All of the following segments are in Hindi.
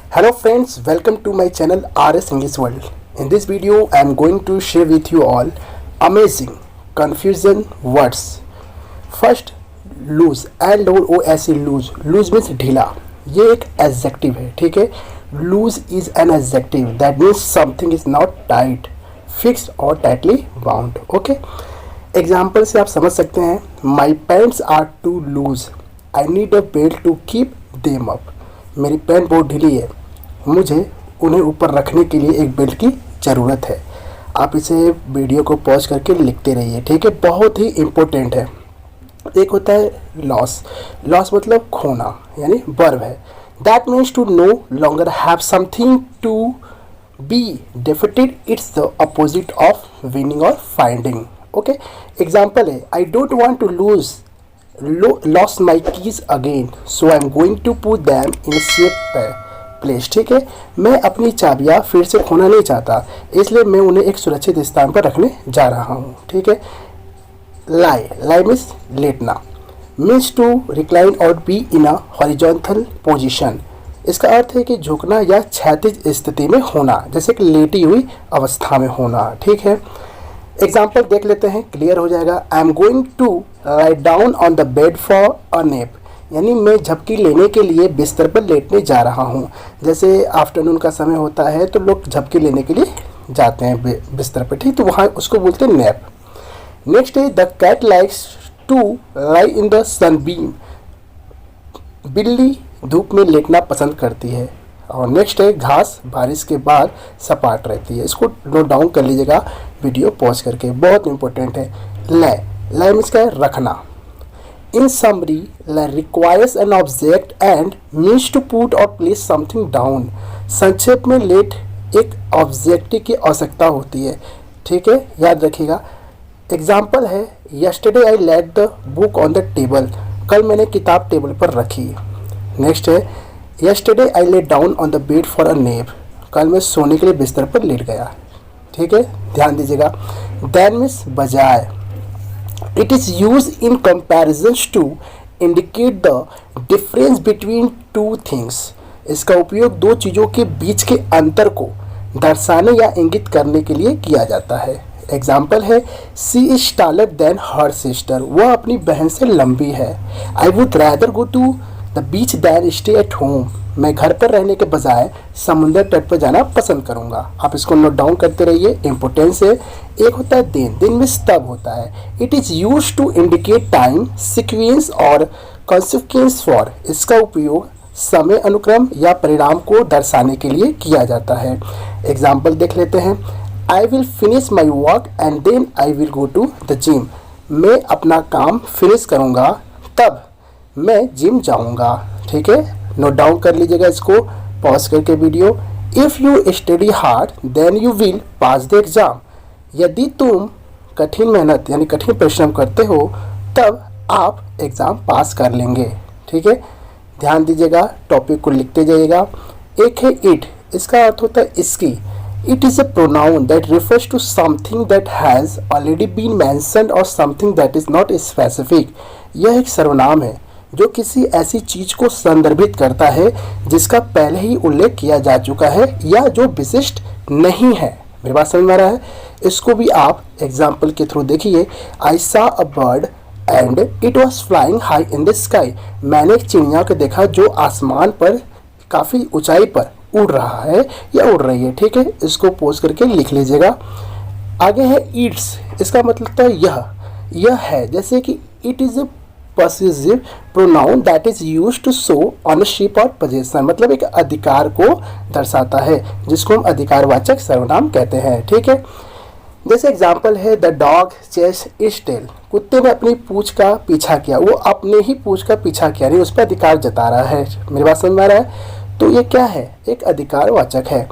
Hello friends, welcome to my channel RS English World. In this video, I am going to share with you all amazing confusion words. First, loose, LOOSE, loose. Loose means ढीला. ये एक adjective है, ठीक है. Loose is an adjective that means something is not tight, fixed or tightly bound. Okay. Example से आप समझ सकते हैं. My pants are too loose. I need a belt to keep them up. मेरी पैंट बहुत ढीली है, मुझे उन्हें ऊपर रखने के लिए एक बेल्ट की ज़रूरत है. आप इसे वीडियो को पॉज करके लिखते रहिए, ठीक है. बहुत ही इम्पोर्टेंट है. एक होता है लॉस. लॉस मतलब खोना, यानी वर्ब है. That means to no longer have something to be defeated. It's the opposite of winning और फाइंडिंग. ओके. एग्जाम्पल है, I don't want to lose lost my keys again, so I'm going to put them in a safe place. ठीक है. मैं अपनी चाबियाँ फिर से खोना नहीं चाहता, इसलिए मैं उन्हें एक सुरक्षित स्थान पर रखने जा रहा हूँ. ठीक है. लाई मीन्स लेटना. मीन्स टू रिक्लाइन और be in a horizontal position. इसका अर्थ है कि झुकना या क्षैतिज स्थिति में होना, जैसे कि लेटी हुई अवस्था में होना. ठीक है. एग्जाम्पल देख लेते हैं, क्लियर हो जाएगा. I am going to lie down on the bed for a nap. यानी मैं झपकी लेने के लिए बिस्तर पर लेटने जा रहा हूँ. जैसे आफ्टरनून का समय होता है तो लोग झपकी लेने के लिए जाते हैं बिस्तर पर, ठीक. तो वहाँ उसको बोलते हैं नैप. नेक्स्ट है, the cat likes to lie in the sunbeam. बिल्ली धूप में लेटना पसंद करती है. और नेक्स्ट है, घास बारिश के बाद सपाट रहती है. इसको नोट डाउन कर लीजिएगा वीडियो पॉज करके, बहुत इंपॉर्टेंट है. लाई मीन्स क्या है, रखना. In summary, lie requires an object and means to put और प्लेस समथिंग डाउन. संक्षेप में लेट एक ऑब्जेक्ट की आवश्यकता होती है, ठीक है, याद रखिएगा. एग्जाम्पल है, yesterday I let the book on the table. कल मैंने किताब टेबल पर रखी. नेक्स्ट है, yesterday I let down on the bed for a nap. कल मैं सोने के लिए बिस्तर पर लेट गया. ठीक है, ध्यान दीजिएगा. देन मीन्स बजाय. It is use in comparison to indicate the difference between two things. इसका उपयोग दो चीज़ों के बीच के अंतर को दर्शाने या इंगित करने के लिए किया जाता है. एग्जाम्पल है, she is taller than her sister. वह अपनी बहन से लंबी है. I would rather go to the beach than stay at home. मैं घर पर रहने के बजाय समुद्र तट पर जाना पसंद करूंगा. आप इसको नोट डाउन करते रहिए, इंपॉर्टेंस है. एक होता है दिन. दिन मीन्स तब होता है. It is use to indicate time sequence और कॉन्सिक्वेंस फॉर. इसका उपयोग समय अनुक्रम या परिणाम को दर्शाने के लिए किया जाता है. एग्जाम्पल देख लेते हैं. I will finish my work and then I will go to the gym. मैं अपना काम फिनिश करूँगा, तब मैं जिम जाऊँगा. ठीक है, नोट डाउन कर लीजिएगा इसको पॉज करके video. If you study hard then you will pass the exam. यदि तुम कठिन मेहनत यानी कठिन परिश्रम करते हो, तब आप एग्ज़ाम पास कर लेंगे. ठीक है, ध्यान दीजिएगा, टॉपिक को लिखते जाइएगा. एक है इट. इसका अर्थ होता है इसकी. It is a pronoun that refers to something that has already been mentioned और something that is not specific. यह एक सर्वनाम है जो किसी ऐसी चीज को संदर्भित करता है जिसका पहले ही उल्लेख किया जा चुका है या जो विशिष्ट नहीं है. मेरी बात समझ में आ रहा है. इसको भी आप एग्जाम्पल के थ्रू देखिए. I saw a bird and it was flying high in the sky. मैंने एक चिड़िया को देखा जो आसमान पर काफ़ी ऊंचाई पर उड़ रहा है या उड़ रही है. ठीक है, इसको पोज करके लिख लीजिएगा. आगे है ईट्स. इसका मतलब तो यह है. जैसे कि it is a possessive pronoun that is used to show ownership और possession. मतलब एक अधिकार को दर्शाता है, जिसको हम अधिकारवाचक सर्वनाम कहते हैं. ठीक है, जैसे एग्जाम्पल है, the dog chased its tail. कुत्ते ने अपनी पूंछ का पीछा किया. वो अपने ही पूंछ का पीछा किया, नहीं उस पर अधिकार जता रहा है. मेरी बात समझ में आ रहा है. तो ये क्या है, एक अधिकारवाचक है.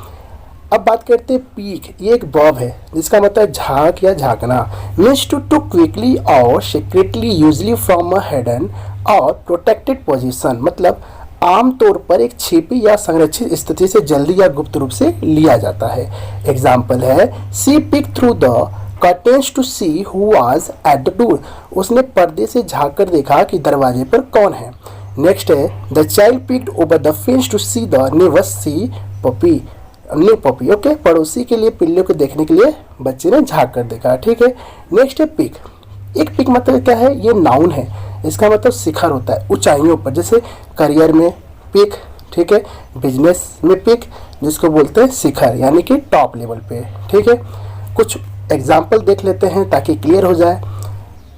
अब बात करते हैं पीक. ये एक वर्ब है जिसका मतलब झांक या झांकना. मीन्स टू क्विकली और secretly usually from a hidden और प्रोटेक्टेड पोजीशन. मतलब आमतौर पर एक छिपी या संरक्षित स्थिति से जल्दी या गुप्त रूप से लिया जाता है. एग्जाम्पल है, she peek through the curtains to see who was at the door. उसने पर्दे से झांक कर देखा कि दरवाजे पर कौन है. नेक्स्ट है the child picked over the fence to see the neighbours see puppy, new puppy. Okay, पड़ोसी के लिए पिल्ले को देखने के लिए बच्चे ने झाँक कर देखा। ठीक है, नेक्स्ट है पिक। एक पिक मतलब क्या है, ये नाउन है, इसका मतलब शिखर होता है, ऊंचाइयों पर, जैसे करियर में पिक, ठीक है, बिजनेस में पिक, जिसको बोलते हैं शिखर यानी कि टॉप लेवल पे। ठीक है, कुछ एग्जाम्पल देख लेते हैं ताकि क्लियर हो जाए।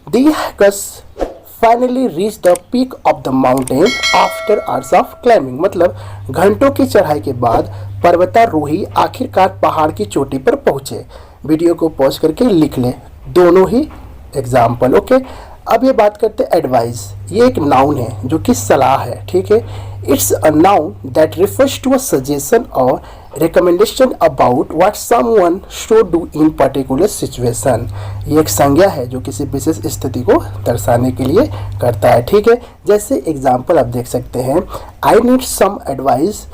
The hikers finally reach the peak of the mountain after hours of climbing, मतलब घंटों की चढ़ाई के बाद पर्वतारोही आखिरकार पहाड़ की चोटी पर पहुंचे। वीडियो को पॉज करके लिख लें दोनों ही एग्जाम्पल। ओके, अब ये बात करते हैं एडवाइस। ये एक नाउन है जो कि सलाह है। ठीक है, it's a noun that refers to a suggestion और recommendation about what someone should do in particular situation. ये एक संज्ञा है जो किसी विशेष स्थिति को दर्शाने के लिए करता है। ठीक है, जैसे एग्जाम्पल आप देख सकते हैं, I need some advice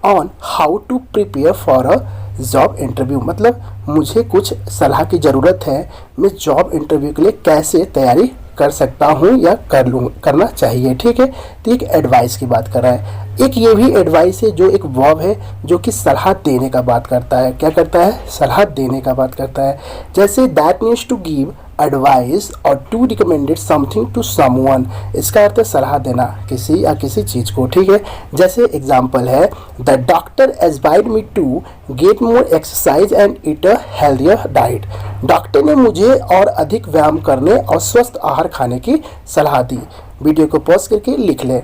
on how to prepare for a job interview, मतलब मुझे कुछ सलाह की ज़रूरत है, मैं जॉब इंटरव्यू के लिए कैसे तैयारी कर सकता हूँ या करना चाहिए। ठीक है, तो एक एडवाइस की बात कर रहा है। एक ये भी एडवाइस है जो एक वर्ब है जो कि सलाह देने का बात करता है। क्या करता है, सलाह देने का बात करता है। जैसे that means to give advice और to recommended something to someone, इसका अर्थ है सलाह देना किसी या किसी चीज़ को। ठीक है, जैसे एग्जाम्पल है the doctor advised me to get more exercise and eat a healthier diet, doctor ने मुझे और अधिक व्यायाम करने और स्वस्थ आहार खाने की सलाह दी। वीडियो को पॉज करके लिख लें।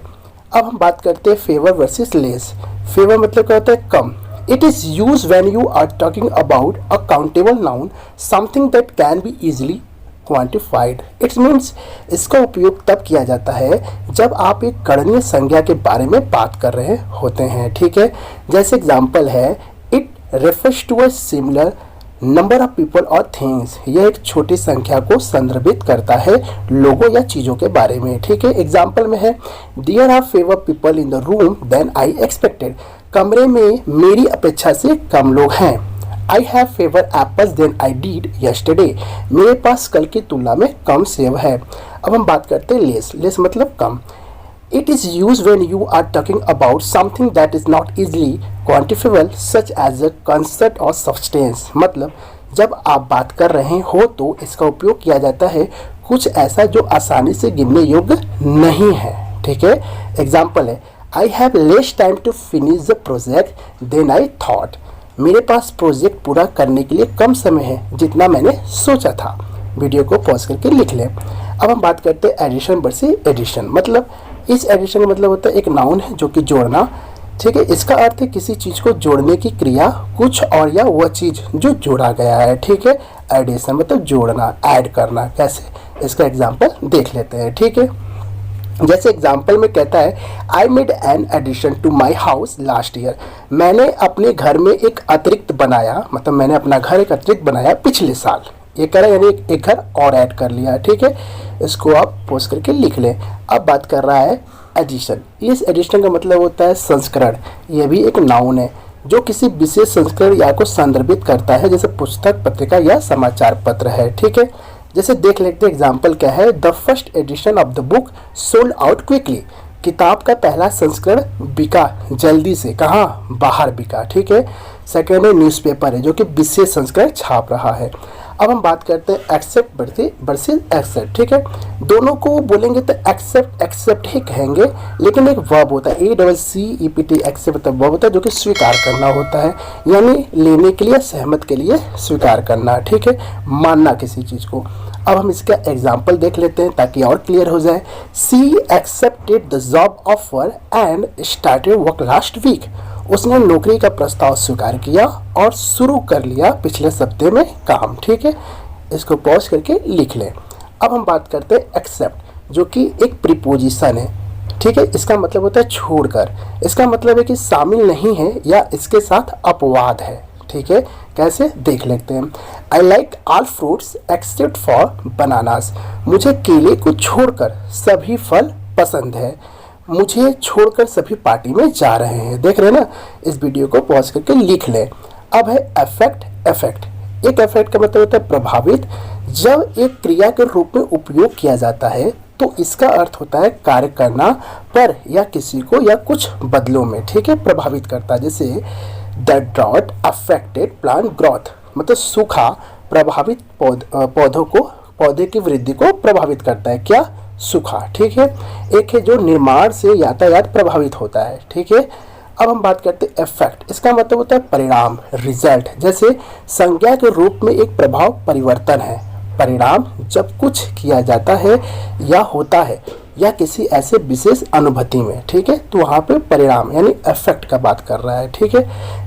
अब हम बात करते हैं फेवर वर्सेस लेस। फेवर मतलब क्या होता है, कम। It is used when you are talking about a countable noun, something that can be easily quantified. It means इसका उपयोग तब किया जाता है जब आप एक गणनीय संज्ञा के बारे में बात कर रहे होते हैं। ठीक है, जैसे एग्जाम्पल है It refers to a similar number of people or things. यह एक छोटी संख्या को संदर्भित करता है लोगों या चीज़ों के बारे में। ठीक है, एग्जाम्पल में है There are fewer people in the room than I expected. कमरे में मेरी अपेक्षा से कम लोग हैं। I have fewer apples than I did yesterday. मेरे पास कल की तुलना में कम सेब है। अब हम बात करते हैं लेस। लेस मतलब कम। It is used when you are talking about something that is not easily quantifiable, such as a concept or substance. मतलब जब आप बात कर रहे हो तो इसका उपयोग किया जाता है कुछ ऐसा जो आसानी से गिनने योग्य नहीं है। ठीक है, एग्जाम्पल है I have less time to finish the project than I thought. मेरे पास प्रोजेक्ट पूरा करने के लिए कम समय है जितना मैंने सोचा था। वीडियो को पॉज करके लिख लें। अब हम बात करते हैं एडिशन वर्सेस एडिशन। मतलब इस एडिशन का मतलब होता है एक नाउन है जो कि जोड़ना। ठीक है, इसका अर्थ है किसी चीज़ को जोड़ने की क्रिया, कुछ और या वह चीज़ जो जोड़ा गया है। ठीक है, एडिशन मतलब जोड़ना, ऐड करना। कैसे, इसका एग्जाम्पल देख लेते हैं। ठीक है, जैसे एग्जाम्पल में कहता है I made an addition to my house last year, मैंने अपने घर में एक अतिरिक्त बनाया, मतलब मैंने अपना घर एक अतिरिक्त बनाया पिछले साल। ये कह रहा है यानी एक घर और ऐड कर लिया। ठीक है, इसको आप पोस्ट करके लिख लें। अब बात कर रहा है एडिशन। इस एडिशन का मतलब होता है संस्करण। यह भी एक नाउन है जो किसी विशेष संस्करण या को संदर्भित करता है, जैसे पुस्तक, पत्रिका या समाचार पत्र है। ठीक है, जैसे देख लेते हैं एग्जाम्पल क्या है the first edition of the book sold out quickly, किताब का पहला संस्करण बिका जल्दी से, कहाँ, बाहर बिका। ठीक है, सेकेंड है न्यूज़पेपर है जो कि विशेष संस्करण छाप रहा है। अब हम बात करते हैं एक्सेप्ट वर्सेस एक्सेप्ट। ठीक है, दोनों को बोलेंगे तो एक्सेप्ट ही कहेंगे, लेकिन एक वर्ब होता है ACCEPT, एक्सेप्ट मतलब वर्ब होता है जो कि स्वीकार करना होता है, यानी लेने के लिए, सहमत के लिए स्वीकार करना। ठीक है, मानना किसी चीज़ को। अब हम इसका एग्जाम्पल देख लेते हैं ताकि और क्लियर हो जाए। She accepted the job offer and started work last week, उसने नौकरी का प्रस्ताव स्वीकार किया और शुरू कर लिया पिछले सप्ताह में काम। ठीक है, इसको पॉज करके लिख लें। अब हम बात करते हैं एक्सेप्ट जो कि एक प्रीपोजिशन है। ठीक है, इसका मतलब होता है छोड़कर। इसका मतलब है कि शामिल नहीं है या इसके साथ अपवाद है। ठीक है, कैसे देख लेते हैं। I like all fruits except for bananas, मुझे केले को छोड़कर सभी फल पसंद है। मुझे छोड़कर सभी पार्टी में जा रहे हैं। देख रहे हैं ना, इस वीडियो को पॉज करके लिख लें। अब है अफेक्ट। एक अफेक्ट का मतलब होता है प्रभावित। जब एक क्रिया के रूप में उपयोग किया जाता है तो इसका अर्थ होता है कार्य करना पर या किसी को या कुछ बदलों में, ठीक है, प्रभावित करता है। जैसे the drought affected plant growth, मतलब सूखा प्रभावित पौधे की वृद्धि को प्रभावित करता है। क्या? सूखा, ठीक है। एक है जो निर्माण से यातायात प्रभावित होता है, ठीक है। अब हम बात करते हैं इफेक्ट, इसका मतलब होता है परिणाम, रिजल्ट। जैसे संज्ञा के रूप में एक प्रभाव परिवर्तन है। परिणाम जब कुछ किया जाता है या होता है या किसी ऐसे विशेष अनुभूति में, ठीक है, तो वहाँ पे परिणाम यानी इफेक्ट का बात कर रहा है, ठीक है।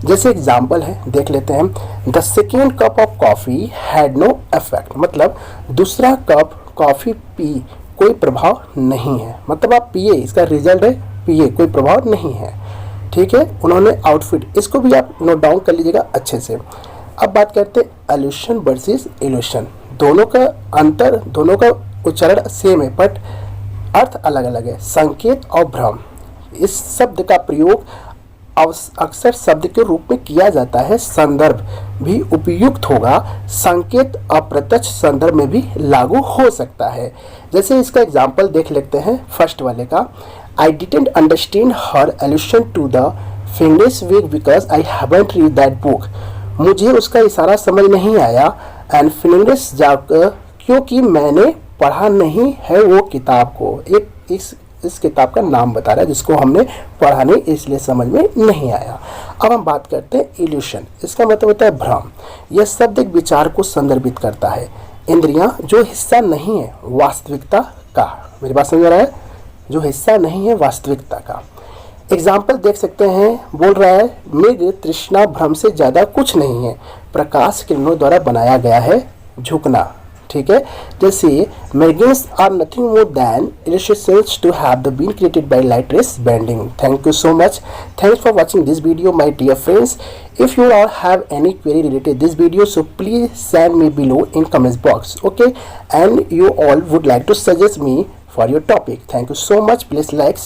जैसे एग्जाम्पल है, देख लेते हैं। The second cup of coffee had no effect, मतलब दूसरा कप कॉफ़ी पी कोई प्रभाव नहीं है, मतलब आप पिए, इसका रिजल्ट है पिए, कोई प्रभाव नहीं है, ठीक है। उन्होंने आउटफिट, इसको भी आप नोट डाउन कर लीजिएगा अच्छे से। अब बात करते हैं एल्यूशन वर्सेस इल्यूशन। दोनों का अंतर, दोनों का उच्चारण सेम है बट अर्थ अलग अलग है। संकेत और भ्रम, इस शब्द का प्रयोग अक्सर शब्द के रूप में किया जाता है। संदर्भ भी उपयुक्त होगा। संकेत अप्रत्यक्ष संदर्भ में भी लागू हो सकता है। जैसे इसका एग्जाम्पल देख लेते हैं फर्स्ट वाले का। I didn't understand her allusion to the Fingers Week because I haven't read that book. मुझे उसका इशारा समझ नहीं आया एंड फिनिंग्स जाकर, क्योंकि मैंने पढ़ा नहीं है वो किताब को। एक इस किताब का नाम बता रहा है जिसको हमने पढ़ा नहीं, इसलिए समझ में नहीं आया। अब हम बात करते हैं इल्यूशन, इसका मतलब होता है भ्रम। यह शब्द एक विचार को संदर्भित करता है। इंद्रियां जो हिस्सा नहीं है वास्तविकता का, मेरी बात समझ रहा है, जो हिस्सा नहीं है वास्तविकता का। एग्जाम्पल देख सकते हैं, बोल रहा है मृग तृष्णा भ्रम से ज़्यादा कुछ नहीं है, प्रकाश किरणों द्वारा बनाया गया है झुकना, ठीक है। जैसे mirages are nothing more than illusions to have been created by light rays bending. Thank you so much. Thanks for watching this video, my dear friends. If you all have any query related this video, so please send me below in comments box, okay, and you all would like to suggest me for your topic. Thank you so much. Please like